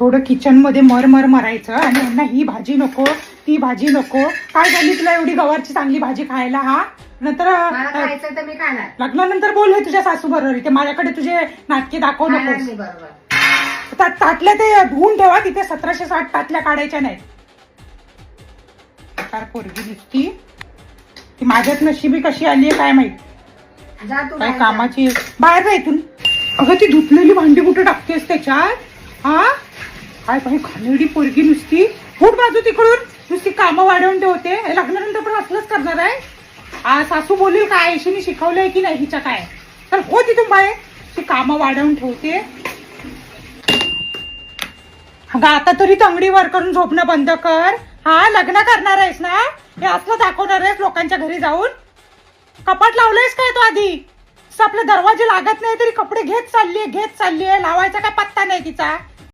थोडं किचन मध्ये मर मारायचं आणि यांना ही भाजी नको ती भाजी नको. काय झाली तुला एवढी गवारची चांगली भाजी खायला? हा नंतर मला खायचं तर मी खाणार. लग्नानंतर बोल हे तुझ्या सासू बरोबर. इथे माझ्याकडे तुझे नाटके दाखवू खाणार नकोस. मी बरोबर. ताटल्या ते धुवून ठेवा तिथे. 1760 ताटल्या काढायच्या नाहीत. काय पोरगी दिसती ती माझ्यात नशिबी कशी आली आहे काय माहित. जा तू काय बाहेर जा. कामाची बाहेर जा इथून. अगं ती धुतलेली भांडी कुठे टाकतेस त्याच्यात? हा काय बाई घाणेरडी पोरगी नुसती. फूट बाजू तिकडून. नुसती कामं वाढवून ठेवते. हे लग्नानंतर पण असलंच करणार आहे. सासू बोलील काय आयशीने शिकवलंय की नाही हिच्या काय. तर हो तिथून बाहेर. ती कामं वाढवून ठेवते. अगं आता तरी तंगडी वर करून झोपणं बंद कर. हा लग्न करणार आहेस ना? हे असलं दाखवणार आहेस लोकांच्या घरी जाऊन? कपाट लावलंयस काय तो आधी? आपले दरवाजे लागत नाही तरी कपडे घेत चाललीये लावायचा काय पत्ता नाही तिचा.